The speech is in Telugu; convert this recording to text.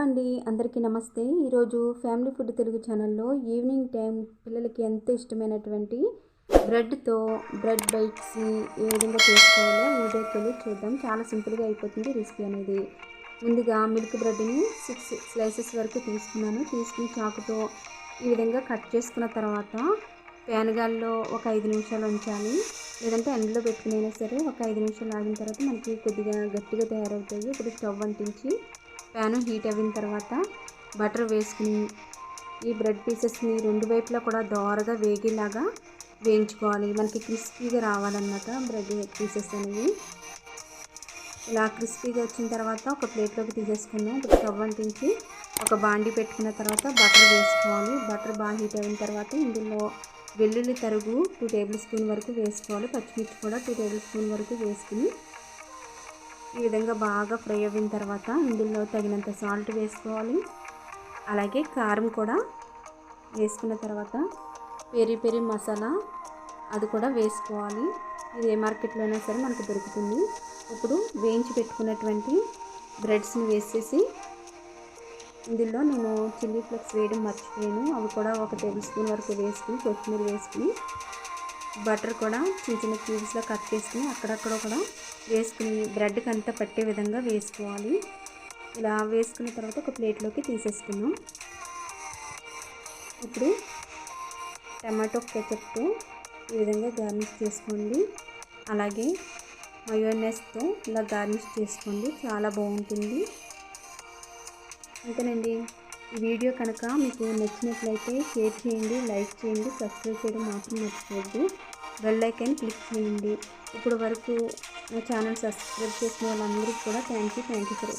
అండి, అందరికీ నమస్తే. ఈరోజు ఫ్యామిలీ ఫుడ్ తెలుగు ఛానల్లో ఈవినింగ్ టైం పిల్లలకి ఎంతో ఇష్టమైనటువంటి బ్రెడ్తో బ్రెడ్ బైట్స్ని ఏ విధంగా చేసుకోవాలో వీడియోకి వెళ్ళి చూద్దాం. చాలా సింపుల్గా అయిపోతుంది రెసిపీ అనేది. ముందుగా మిల్క్ బ్రెడ్ని 6 స్లైసెస్ వరకు తీసుకుని చాకుతో ఈ విధంగా కట్ చేసుకున్న తర్వాత ప్యాన్ గాల్లో ఒక 5 నిమిషాలు ఉంచాలి. లేదంటే ఎండలో పెట్టుకునైనా సరే ఒక 5 నిమిషాలు ఆగిన తర్వాత మనకి కొద్దిగా గట్టిగా తయారవుతాయి. ఇప్పుడు స్టవ్ అంటించి ప్యాన్ హీట్ అయిన తర్వాత బటర్ వేసుకుని ఈ బ్రెడ్ పీసెస్ని రెండు వైపులా కూడా దోరగా వేగేలాగా వేయించుకోవాలి. మనకి క్రిస్పీగా రావాలన్నమాట బ్రెడ్ పీసెస్ అనేవి. ఇలా క్రిస్పీగా వచ్చిన తర్వాత ఒక ప్లేట్లోకి తీసేసుకున్నాం. ఇప్పుడు స్టవ్ అంటించి ఒక బాండి పెట్టుకున్న తర్వాత బటర్ వేసుకోవాలి. బటర్ బాగా హీట్ అయిన తర్వాత ఇందులో వెల్లుల్లి తరుగు 2 టేబుల్ స్పూన్ వరకు వేసుకోవాలి. పచ్చిమిర్చి కూడా 2 టేబుల్ స్పూన్ వరకు వేసుకుని ఈ విధంగా బాగా ఫ్రై అయిన తర్వాత ఇందులో తగినంత సాల్ట్ వేసుకోవాలి. అలాగే కారం కూడా వేసుకున్న తర్వాత పెరి పెరి మసాలా అది కూడా వేసుకోవాలి. ఇది ఏ మార్కెట్లో అయినా సరే మనకు దొరుకుతుంది. ఇప్పుడు వేయించి పెట్టుకున్నటువంటి బ్రెడ్స్ని వేసేసి ఇందులో నేను చిల్లీ ఫ్లేక్స్ వేయడం మర్చిపోయాను. అవి కూడా 1 టేబుల్ స్పూన్ వరకు వేసుకుని కొత్తిమీర వేసుకుని బటర్ కూడా చిన్న చిన్న క్యూబ్స్లో కట్ చేసుకుని అక్కడక్కడ కూడా వేసుకుని బ్రెడ్కి అంతా పట్టే విధంగా వేసుకోవాలి. ఇలా వేసుకున్న తర్వాత ఒక ప్లేట్లోకి తీసేసుకున్నాం. ఇప్పుడు టమాటో కెచప్తో ఈ విధంగా గార్నిష్ చేసుకోండి. అలాగే మయోనైస్తో ఇలా గార్నిష్ చేసుకోండి, చాలా బాగుంటుంది. అంతేనండి. ఈ వీడియో కనుక మీకు నచ్చినట్లయితే షేర్ చేయండి, లైక్ చేయండి, సబ్స్క్రైబ్ చేయడం మాత్రం మర్చిపోవద్దు. బెల్ ఐకాన్ క్లిక్ చేయండి. ఇప్పుడు వరకు నా ఛానల్ సబ్స్క్రైబ్ చేసిన వాళ్ళందరికీ కూడా థ్యాంక్ యూ ఫర్